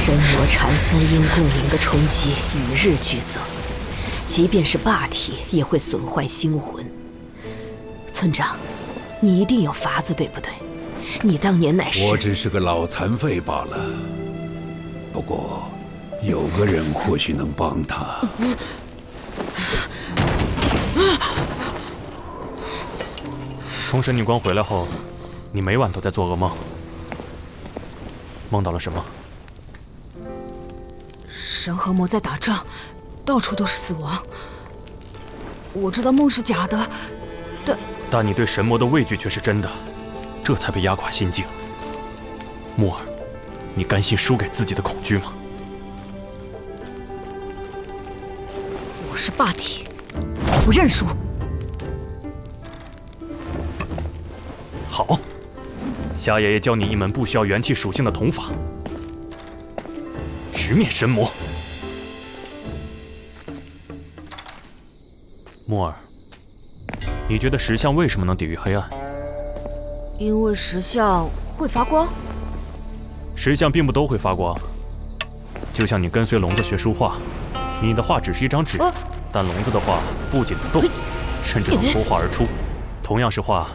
神魔禅三阴共鸣的冲击与日俱增，即便是霸体也会损坏星魂。村长，你一定有法子，对不对？你当年乃是……我只是个老残废罢了。不过，有个人或许能帮他。从神女关回来后，你每晚都在做噩梦，梦到了什么？神和魔在打仗，到处都是死亡。我知道梦是假的，但你对神魔的畏惧却是真的，这才被压垮心境。木儿，你甘心输给自己的恐惧吗？我是霸体，我不认输。好，夏爷爷教你一门不需要元气属性的统法——直面神魔。木儿，你觉得石像为什么能抵御黑暗？因为石像会发光。石像并不都会发光，就像你跟随聋子学书画，你的画只是一张纸，但聋子的画不仅能动，甚至能脱画而出。同样是画，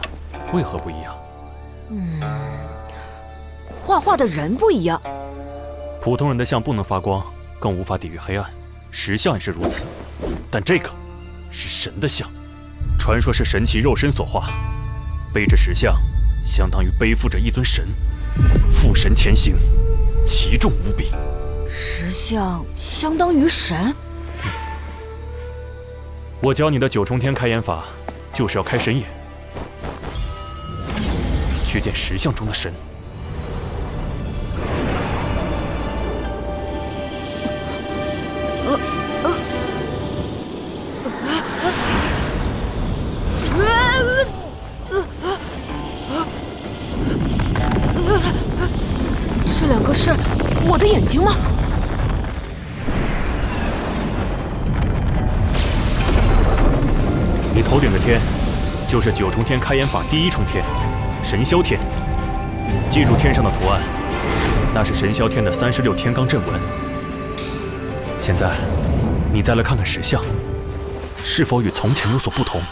为何不一样？画画的人不一样。普通人的像不能发光，更无法抵御黑暗，石像也是如此。但这个是神的像，传说是神其肉身所化，背着石像，相当于背负着一尊神，负神前行，奇重无比。石像相当于神。我教你的九重天开眼法，就是要开神眼，去见石像中的神。这两个是我的眼睛吗？你头顶的天，就是九重天开眼法第一重天，神霄天。记住天上的图案，那是神霄天的36天罡阵纹。现在，你再来看看石像，是否与从前有所不同？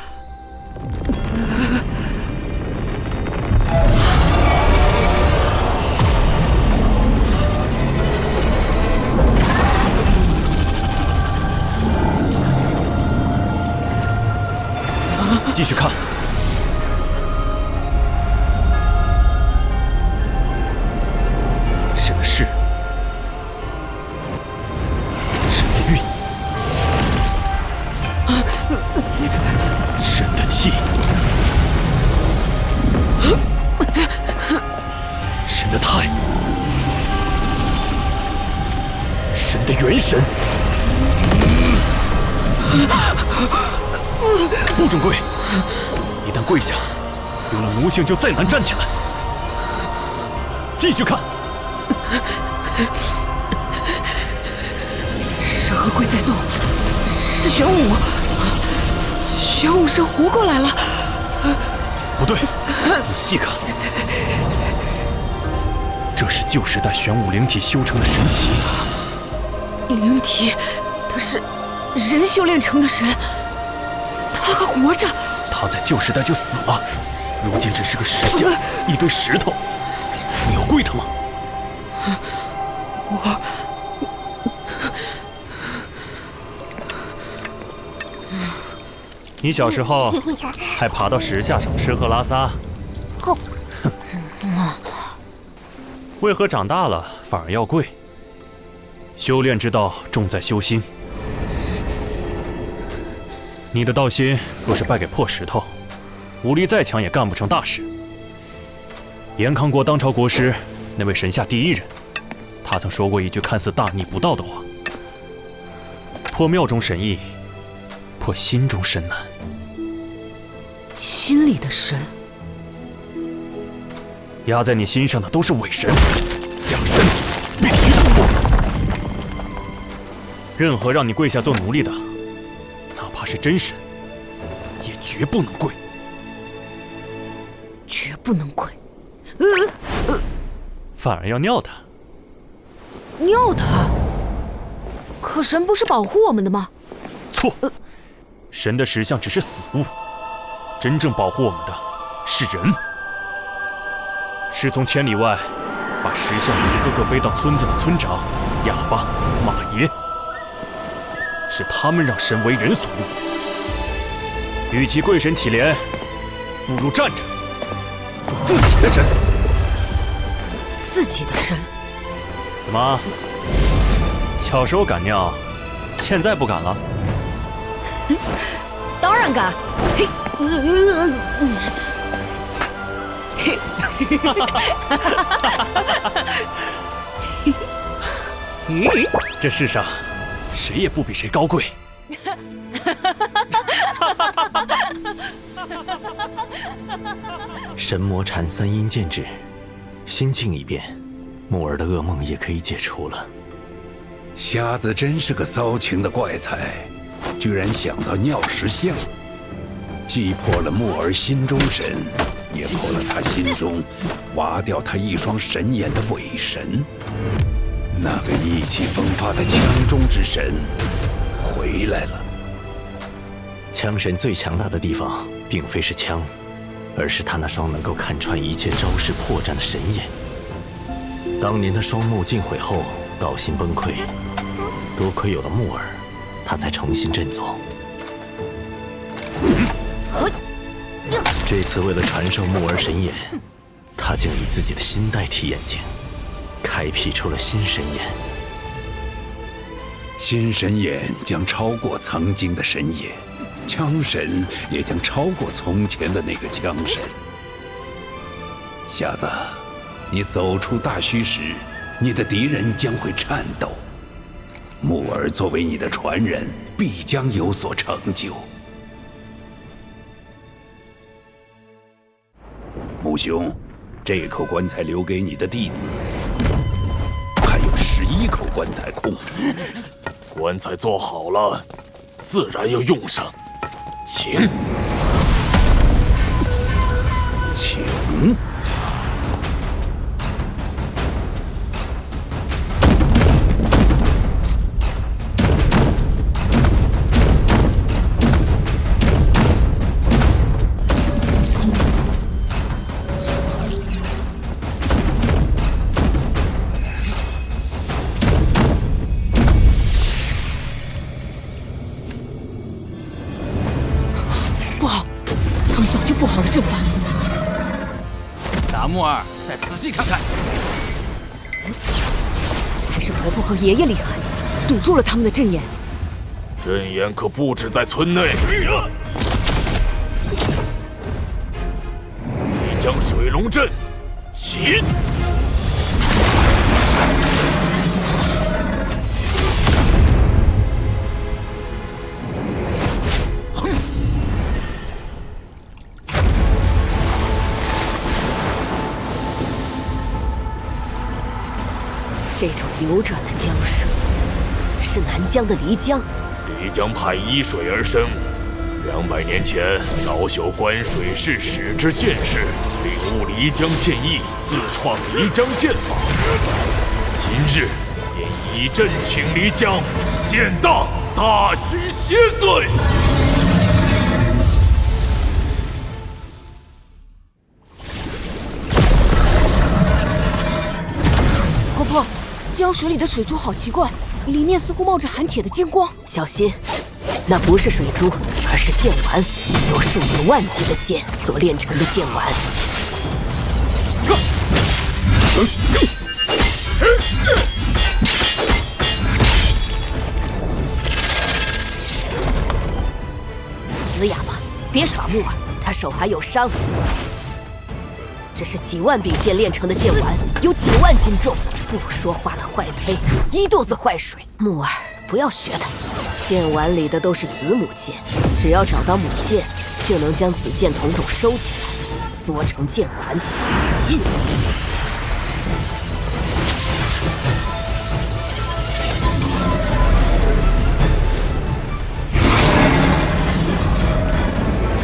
继续看，神的势，神的韵，神的气，神的态，神的元神。不准跪！一旦跪下，有了奴性就再难站起来。继续看，神和龟在动，是玄武，玄武神活过来了。不对，仔细看，这是旧时代玄武灵体修成的神奇。灵体，他是人修炼成的神。他还活着，他在旧时代就死了，如今只是个石像，一堆石头。你要跪他吗？你小时候还爬到石架上吃喝拉撒，为何长大了反而要跪？修炼之道重在修心。你的道心若是败给破石头，武力再强也干不成大事。延康国当朝国师，那位神下第一人，他曾说过一句看似大逆不道的话：破庙中神易，破心中神难。心里的神，压在你心上的都是伪神、假神，必须打破。任何让你跪下做奴隶的，哪怕是真神，也绝不能跪。绝不能跪。反而要尿他。尿他？可神不是保护我们的吗？错，神的石像只是死物，真正保护我们的是人。是从千里外把石像一个个背到村子的村长、哑巴、马爷，是他们让神为人所用。与其跪神乞怜，不如站着做自己的神。自己的神？怎么？小时候敢尿，现在不敢了？当然敢！嘿，这世上谁也不比谁高贵。神魔禅三阴剑指，心境一变，木儿的噩梦也可以解除了。瞎子真是个骚情的怪才，居然想到尿石像，既破了木儿心中神，也破了他心中挖掉他一双神眼的伪神。那个意气风发的枪中之神回来了。枪神最强大的地方，并非是枪，而是他那双能够看穿一切招式破绽的神眼。当年的双目尽毁后，道心崩溃，多亏有了木儿，他才重新振作。这次为了传授木儿神眼，他竟以自己的心代替眼睛，开辟出了新神眼。新神眼将超过曾经的神眼，枪神也将超过从前的那个枪神。瞎子，你走出大虚时，你的敌人将会颤抖。木儿作为你的传人，必将有所成就。木兄，这口棺材留给你的弟子，还有11口棺材空。棺材做好了，自然要用上。请。不好，他们早就布好了阵法。达木儿，再仔细看看。还是婆婆和爷爷厉害，堵住了他们的阵眼。阵眼可不止在村内。漓江水龙阵，起！这种流转的江水，是南疆的漓江。漓江派依水而生，200年前老朽观水市使之剑士，领悟漓江剑意，自创漓江剑法。今日便以阵请漓江，剑荡大虚邪祟。婆婆，江水里的水珠好奇怪，里面似乎冒着含铁的金光。小心，那不是水珠，而是剑丸，由数以万计的剑所炼成的剑丸。死哑巴，别耍木耳，他手还有伤。这是几万柄剑炼成的剑丸，有几万斤重。不说话的坏胚，一肚子坏水。木耳，不要学他。剑丸里的都是子母剑，只要找到母剑，就能将子剑统统收起来，缩成剑丸。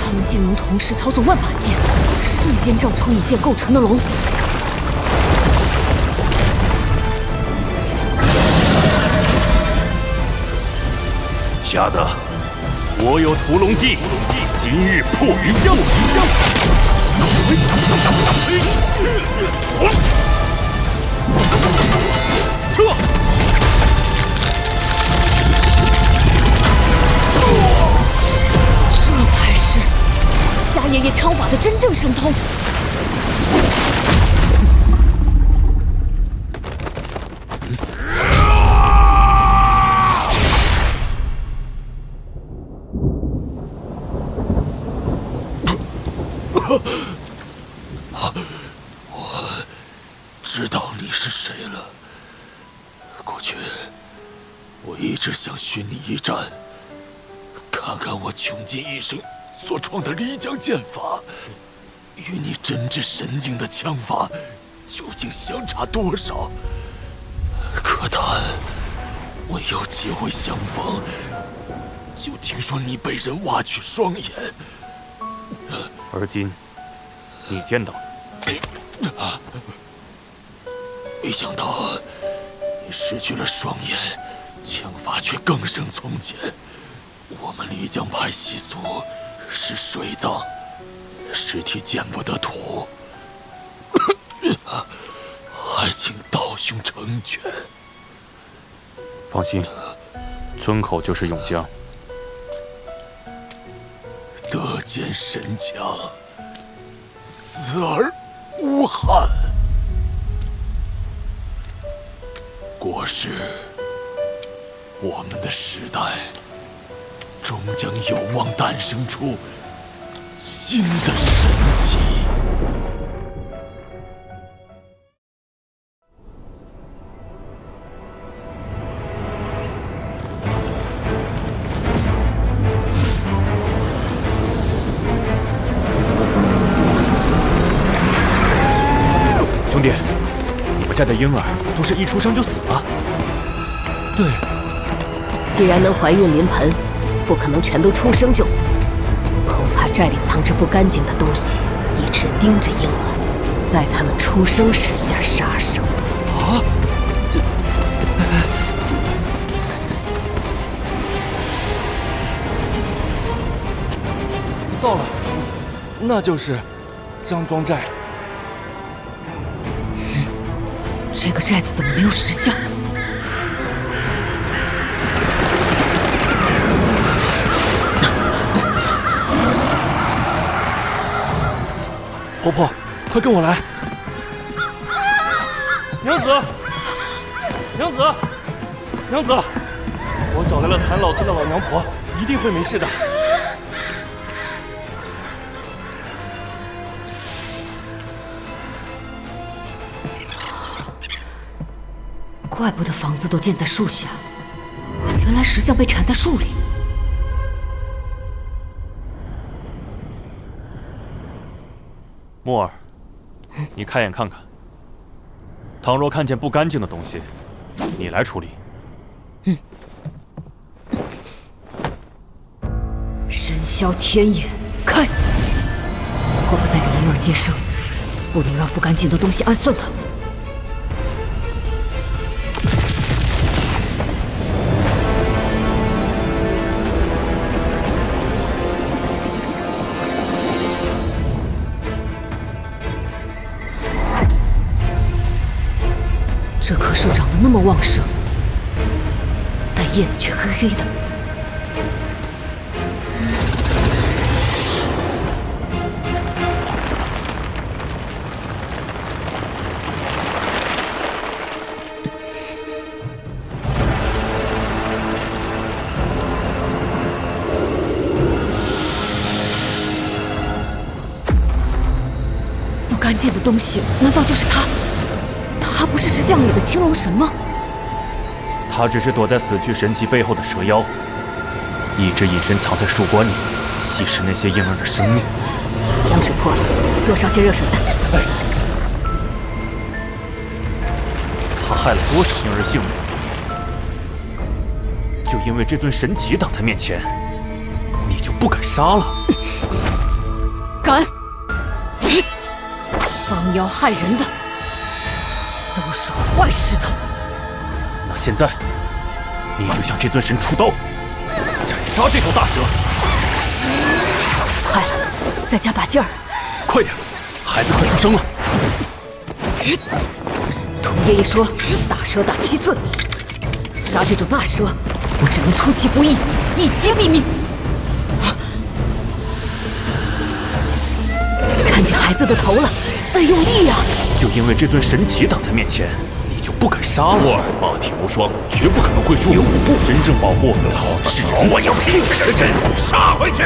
他们竟能同时操纵万把剑，瞬间造出以剑构成的龙。瞎子，我有屠龙记，今日破鱼江。撤！这才是夏爷爷枪法的真正神通。我知道你是谁了。过去我一直想寻你一战，看看我穷尽一生所创的离江剑法，与你真至神境的枪法究竟相差多少？可叹我有机会相逢，就听说你被人挖去双眼。而今，你见到了。没想到你失去了双眼，枪法却更胜从前。我们漓江派习俗是水葬，尸体见不得土，还请道兄成全。放心，村口就是永江。得见神枪，死而无憾。国师，我们的时代终将有望诞生出新的神奇。兄弟，你们寨的婴儿都是一出生就死了。对，既然能怀孕临盆，不可能全都出生就死。恐怕寨里藏着不干净的东西，一直盯着婴儿，在他们出生时下杀手。啊！到了，那就是张庄寨。这个寨子怎么没有石像？婆婆，快跟我来！娘子，娘子，娘子，我找来了残老村的老娘婆，一定会没事的。怪不得房子都建在树下，原来石像被缠在树里。木儿，你开眼看看，倘若看见不干净的东西，你来处理。神霄天眼，开！我不再与婴儿接生，不能让不干净的东西安顺了。这棵树长得那么旺盛，但叶子却黑黑的。不干净的东西，难道就是它？他不是石像里的青龙神吗？他只是躲在死去神奇背后的蛇妖，一直隐身藏在树冠里，吸食那些婴儿的生命。羊水破了，多烧些热水来。他害了多少婴儿性命？就因为这尊神奇挡在面前，你就不敢杀了？敢！帮妖害人的都是坏石头。那现在，你就向这尊神出刀，杀这头大蛇！快，再加把劲儿！快点，孩子快出生了！童爷爷说，大蛇打7寸，杀这种大蛇，我只能出其不意，一击毙命。看见孩子的头了，再用力呀！就因为这尊神奇挡在面前，你就不敢杀了？莫尔霸体无双，绝不可能会输。有5步，真正保护是我要拼起来，杀回去！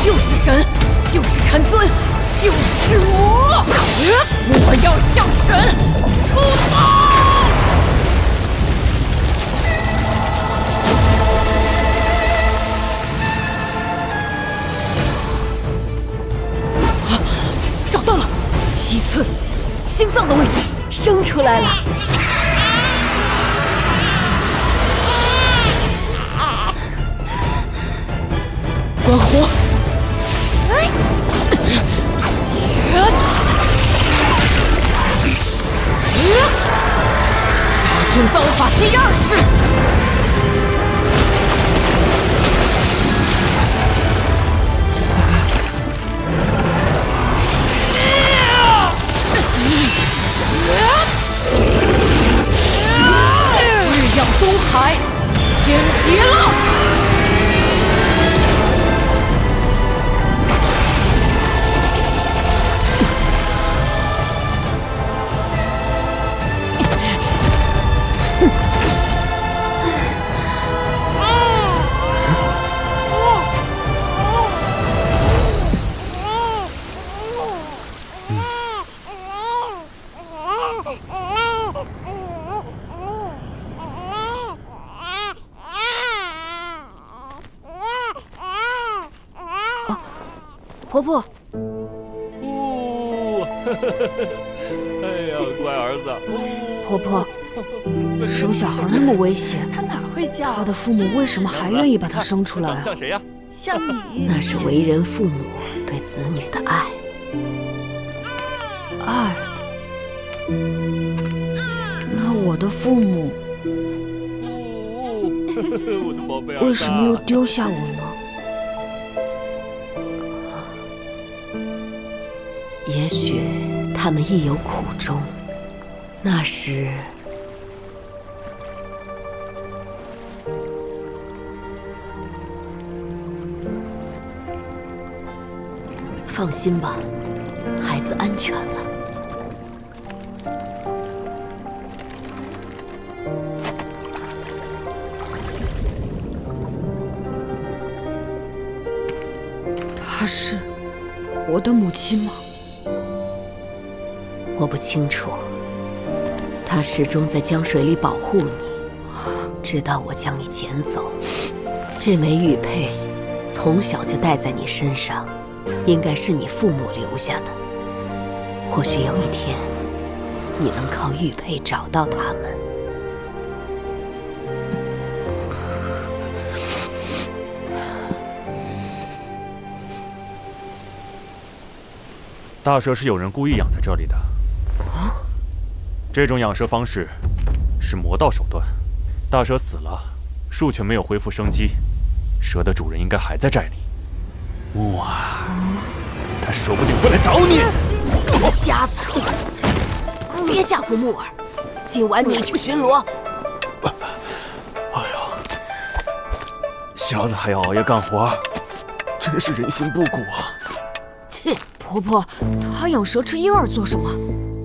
就是神，就是禅尊，就是我！我要向神出发！找到了，7寸，心脏的位置，生出来了。关火！杀尊刀法第2式。日耀东海，天劫浪。婆婆，哎呀，乖儿子！婆婆，生小孩那么危险，他哪会叫？他的父母为什么还愿意把他生出来啊？像谁呀？像你。那是为人父母对子女的爱。爱？那我的父母我的宝贝儿子，为什么又丢下我呢？也许他们亦有苦衷。那时，放心吧，孩子安全了。她是我的母亲吗？我不清楚，他始终在江水里保护你，直到我将你捡走。这枚玉佩从小就戴在你身上，应该是你父母留下的。或许有一天，你能靠玉佩找到他们。大蛇是有人故意养在这里的。这种养蛇方式是魔道手段。大蛇死了，树却没有恢复生机，蛇的主人应该还在寨里。木儿，他说不定会来找你。死的瞎子！别吓唬木儿，今晚你去巡逻。哎呀，瞎子还要熬夜干活，真是人心不古啊！切！婆婆，她养蛇吃婴儿做什么？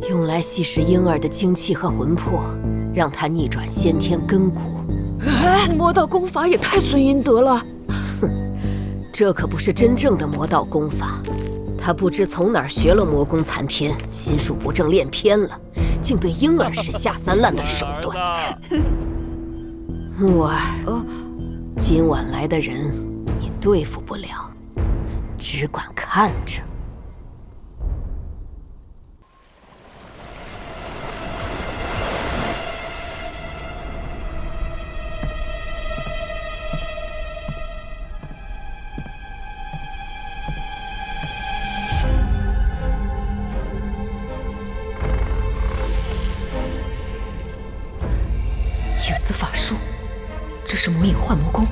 用来吸食婴儿的精气和魂魄，让他逆转先天根骨。魔道功法也太损阴德了。哼，这可不是真正的魔道功法。他不知从哪儿学了魔功残篇，心术不正练偏了，竟对婴儿使下三滥的手段。木儿，今晚来的人你对付不了，只管看着。影子法术，这是魔影幻魔功。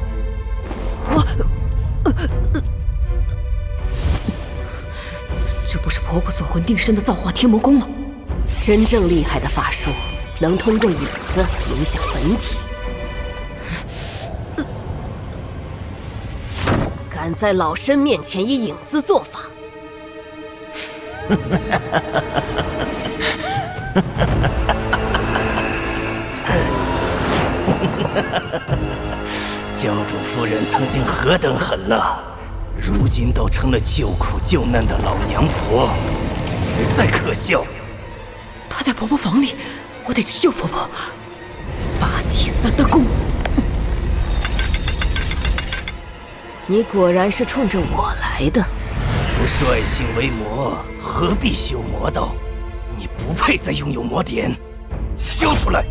这不是婆婆锁魂定身的造化天魔功吗？真正厉害的法术，能通过影子影响本体。敢在老身面前以影子做法，教主夫人曾经何等狠辣，如今都成了救苦救难的老娘婆，实在可笑。她在婆婆房里，我得去救婆婆。八体三的功，你果然是冲着我来的。率性为魔，何必修魔道？你不配再拥有魔典，交出来！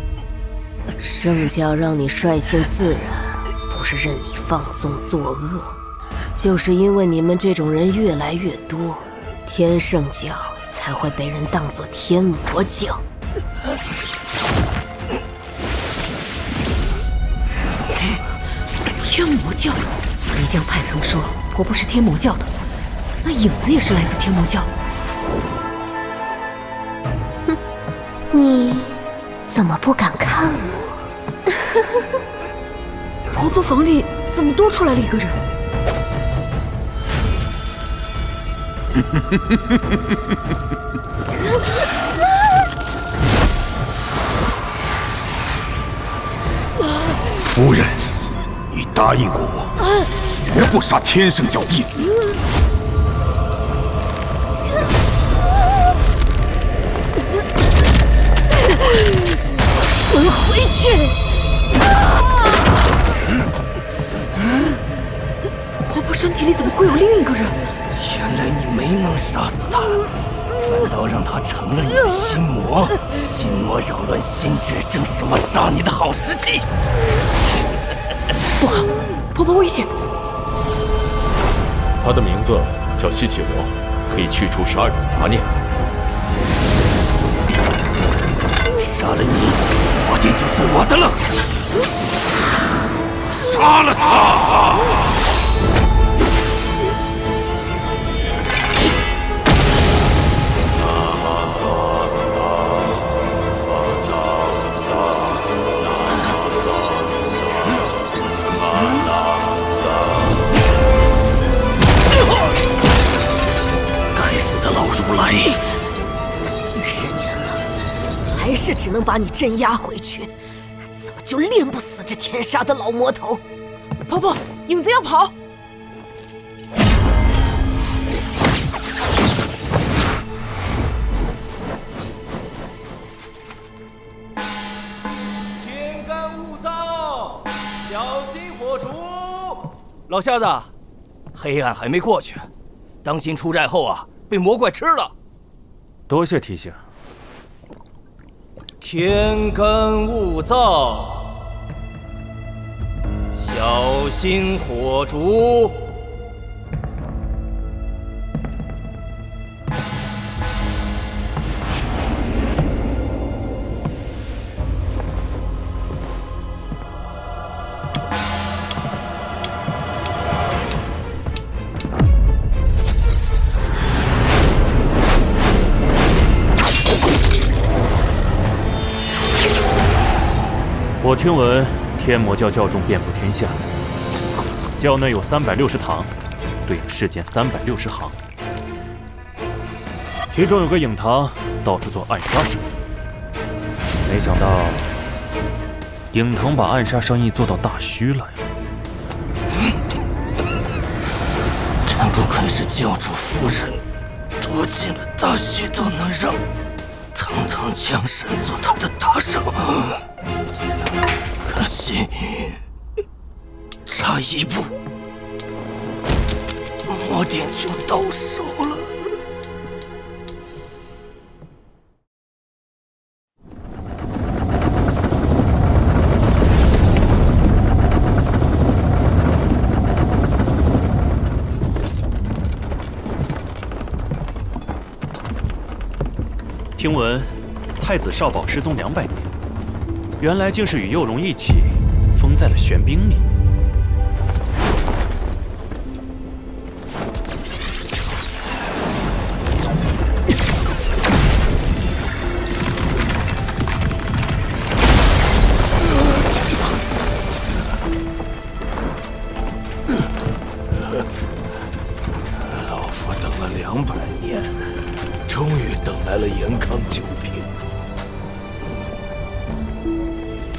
圣教让你率性自然，不是任你放纵作恶，就是因为你们这种人越来越多，天圣教才会被人当作天魔教。天魔教，离江派曾说婆婆是天魔教的，那影子也是来自天魔教。哼，你怎么不敢看我？婆婆房里怎么多出来了一个人？夫人，你答应过我，绝不杀天圣教弟子。滚回去！婆婆身体里怎么会有另一个人？原来你没能杀死他，反倒让他成了你的心魔。心魔扰乱心智，正是我杀你的好时机。不好，婆婆危险！他的名字叫吸气魔，可以去除杀人杂念。杀了你，魔典就是我的了。杀了他！该死的老如来！40年了，还是只能把你镇压回去，怎么就练不死这天杀的老魔头？婆婆，影子要跑！天干物燥，小心火烛。老瞎子，黑暗还没过去，当心出寨后啊被魔怪吃了。多谢提醒。天干物燥，小心火烛。我听闻天魔教教众遍布天下，教内有360堂，对应世间360行。其中有个影堂，到处做暗杀生意。没想到影堂把暗杀生意做到大虚来了。真不愧是教主夫人，多进了大虚都能让堂堂江神做他的打手。可惜差一步，魔典就到手了。听闻太子少保失踪200年，原来竟是与幼荣一起封在了玄冰里。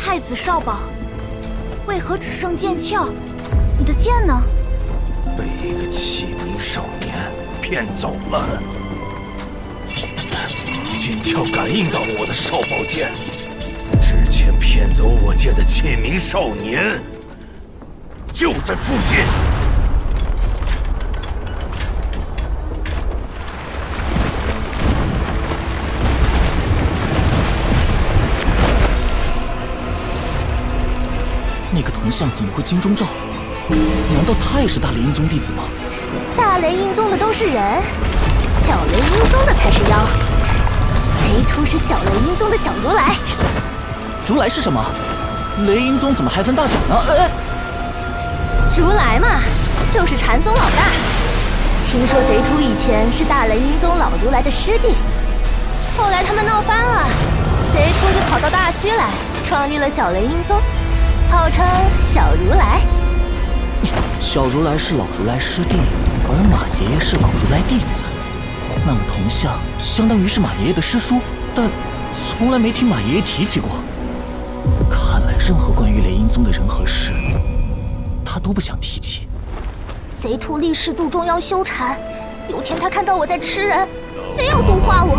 太子少保，为何只剩剑鞘？你的剑呢？被一个弃民少年骗走了。剑鞘感应到了我的少保剑，之前骗走我剑的窃民少年就在附近。那个铜像怎么会金钟罩？难道他也是大雷音宗弟子吗？大雷音宗的都是人，小雷音宗的才是妖。贼秃是小雷音宗的小如来。如来是什么？雷音宗怎么还分大小呢？如来嘛，就是禅宗老大。听说贼秃以前是大雷音宗老如来的师弟，后来他们闹翻了，贼秃就跑到大虚来，创立了小雷音宗，号称小如来。小如来是老如来师弟，而马爷爷是老如来弟子。那么铜像相当于是马爷爷的师叔，但从来没听马爷爷提起过。看来任何关于雷音宗的人和事，他都不想提起。贼秃立誓度众妖修禅，有天他看到我在吃人，非要度化我，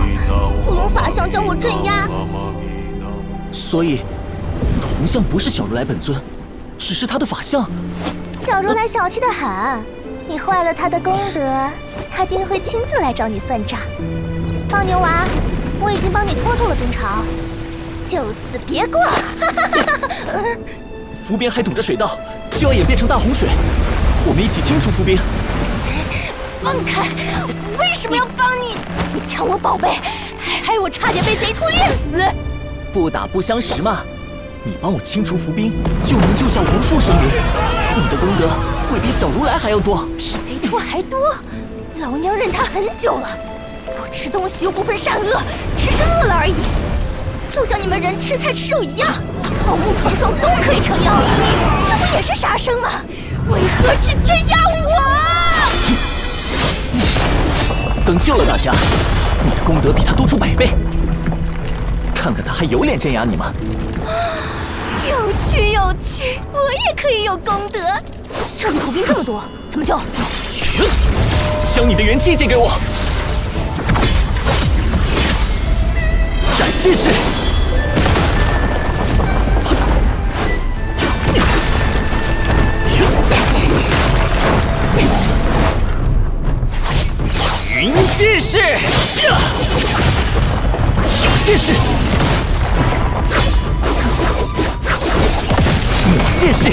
就用法相将我镇压。所以，铜像不是小如来本尊，只是他的法相。小如来小气得很，你坏了他的功德，他定会亲自来找你算账。放牛娃，我已经帮你拖住了冰潮，就此别过。浮边还堵着水道，就要演变成大洪水，我们一起清除浮冰。放开！为什么要帮你？你抢我宝贝，还害我差点被贼秃练死。不打不相识嘛。你帮我清除浮冰，就能救下无数生灵，你的功德会比小如来还要多，比贼秃还多。老娘认他很久了，我吃东西又不分善恶，只是饿了而已，就像你们人吃菜吃肉一样，草木虫兽都可以成妖，这不也是杀生吗？为何只镇压我？等救了大家，你的功德比他多出100倍，看看他还有脸镇压你吗？有趣有趣，我也可以有功德。这里伏兵这么多，怎么救？将你的元气借给我。斩剑式。云剑式。挑剑式。剑式，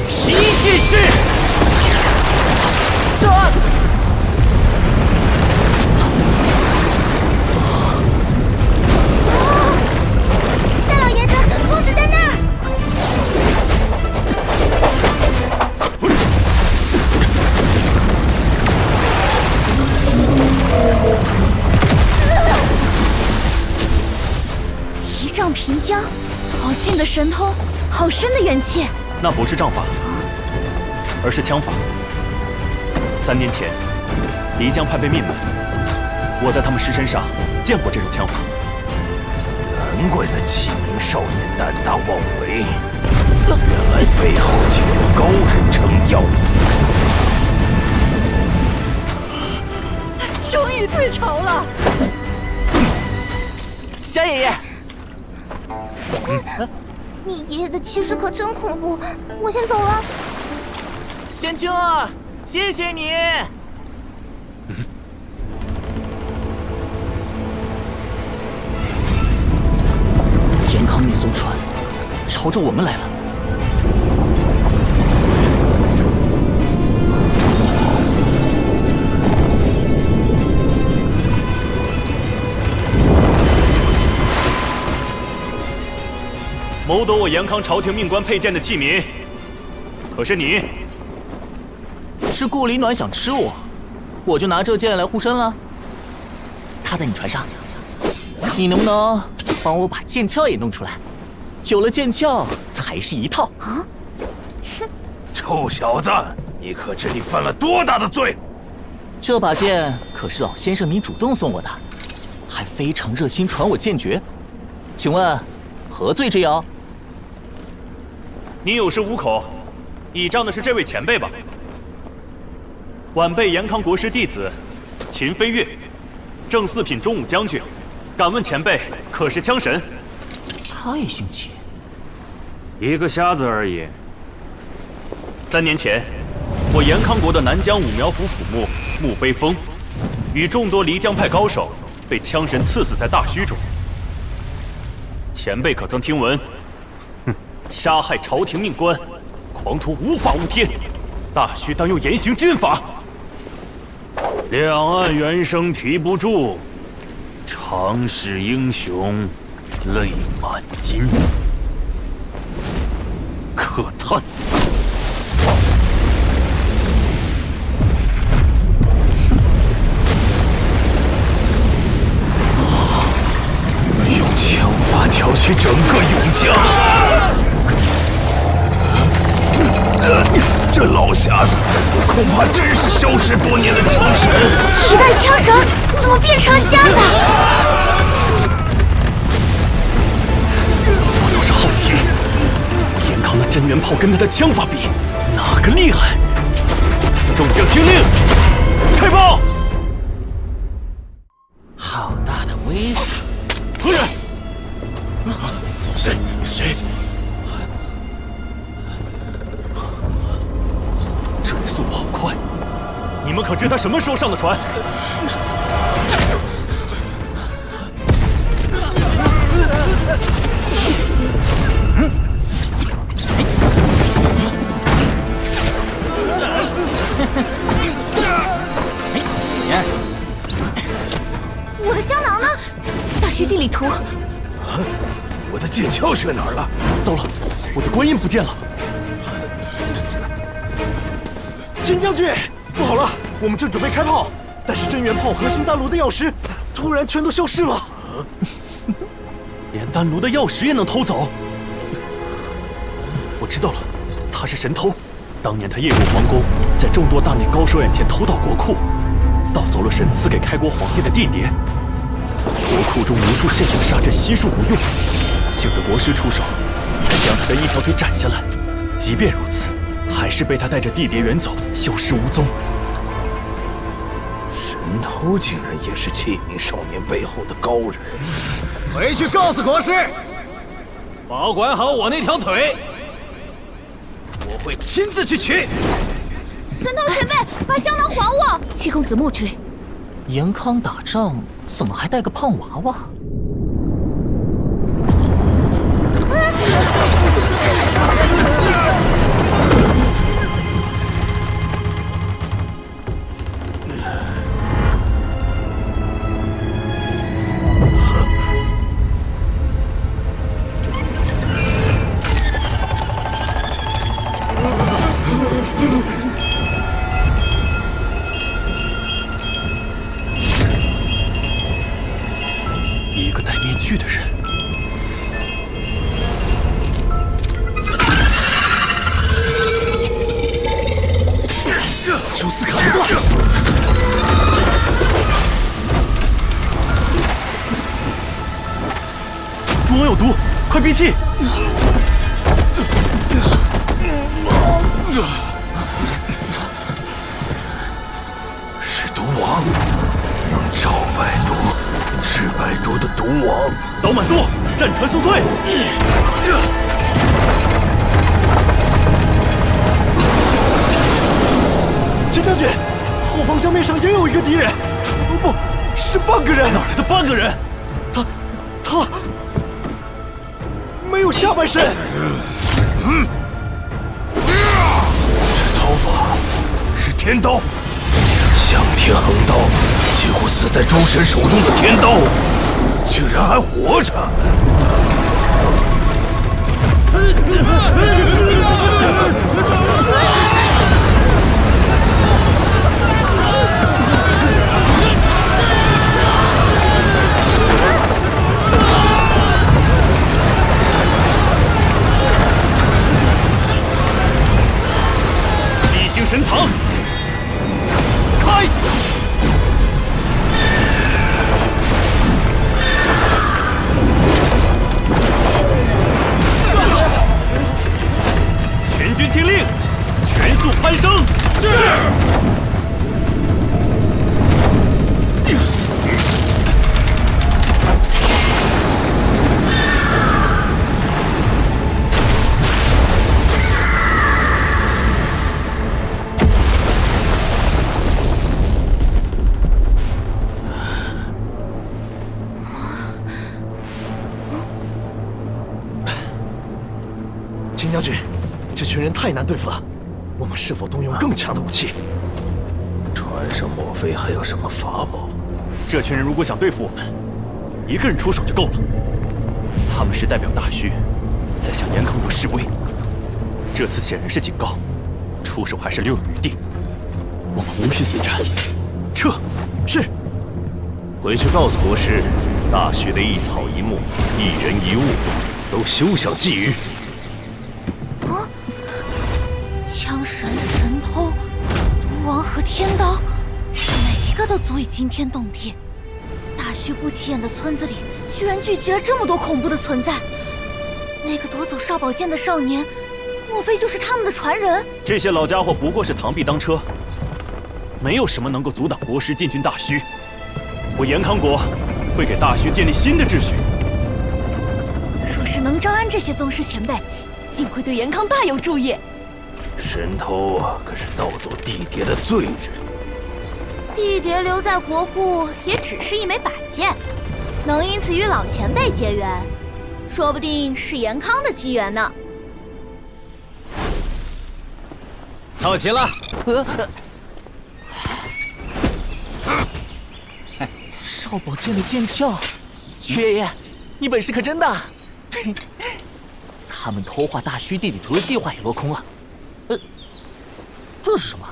皮剑式，夏老爷子，公子在那儿。一丈平江，好俊的神通，好深的元气。那不是杖法，而是枪法。3年前，漓江派被灭门，我在他们尸身上见过这种枪法。难怪那弃民少年胆大妄为，原来背后竟有高人撑腰。终于退潮了。夏爷爷。你爷爷的气势可真恐怖，我先走了。仙秋儿，谢谢你。严康那艘船朝着我们来了。谋夺我严康朝廷命官佩剑的器皿，可是你？是顾里暖想吃我，我就拿这剑来护身了。他在你船上，你能不能帮我把剑鞘也弄出来？有了剑鞘才是一套啊！哼，臭小子，你可知你犯了多大的罪？这把剑可是老先生你主动送我的，还非常热心传我剑诀。请问何罪之有？你有恃无恐，倚仗的是这位前辈吧？晚辈延康国师弟子秦飞跃，正四品中武将军，敢问前辈可是枪神？他也姓秦？一个瞎子而已。3年前，我延康国的南疆武苗府府墓墓碑峰，与众多漓江派高手被枪神刺死在大墟中。前辈可曾听闻？杀害朝廷命官，狂徒无法无天，大墟当用严刑峻法。两岸猿声啼不住，常使英雄泪满襟，可叹。用枪法挑起整个永江。这老瞎子恐怕真是消失多年的枪神。一代枪神怎么变成了瞎子？我倒是好奇，我延康的真元炮跟他的枪法比，哪个厉害？众将听令，开炮！好大的威势！何人？谁？这人速度好快，你们可知他什么时候上的船？我的香囊呢？大虚地理图。我的剑鞘去哪儿了？糟了，我的官印不见了。金将军，不好了，我们正准备开炮，但是真元炮核心丹炉的钥匙突然全都消失了。连丹炉的钥匙也能偷走？我知道了，他是神偷。当年他夜入皇宫，在众多大内高手眼前偷盗国库，盗走了神赐给开国皇帝的地碟。国库中无数陷阱杀阵悉数无用，幸得国师出手，才将他的一条腿斩下来。即便如此，还是被他带着地碟远走，消失无踪。神偷竟然也是启明少年背后的高人。回去告诉国师，保管好我那条腿，我会亲自去取。神偷前辈，把香囊还我！七公子莫追。延康打仗怎么还带个胖娃娃？一个戴面具的人。手撕砍不断。中王有毒，快闭气！是毒王，能招百毒。是百毒的毒王，导满舵，战船速退！金将军，后方江面上也有一个敌人，不是半个人。哪来的半个人？他没有下半身。这刀法是天刀，向天横刀。几乎死在诸神手中的天刀，居然还活着！七星神藏，开！秦将军，这群人太难对付了，我们是否动用更强的武器？船上莫非还有什么法宝？这群人如果想对付我们，一个人出手就够了。他们是代表大虚，在向严康国示威。这次显然是警告，出手还是留有余地。我们无需死战，撤。是。回去告诉国师，大虚的一草一木、一人一物，都休想觊觎。啊！枪神、神偷、毒王和天刀，每一个都足以惊天动地。大虚不起眼的村子里，居然聚集了这么多恐怖的存在。那个夺走少宝剑的少年，莫非就是他们的传人？这些老家伙不过是螳臂当车，没有什么能够阻挡国师进军大虚。我严康国会给大虚建立新的秩序。若是能招安这些宗师前辈，定会对严康大有助益。神偷啊，可是盗走地蝶的罪人。地蝶留在国库也只是一枚摆件，能因此与老前辈结缘，说不定是严康的机缘呢。凑齐了。少宝剑的剑鞘，曲爷爷，你本事可真大！他们偷画大虚地理图的计划也落空了。这是什么？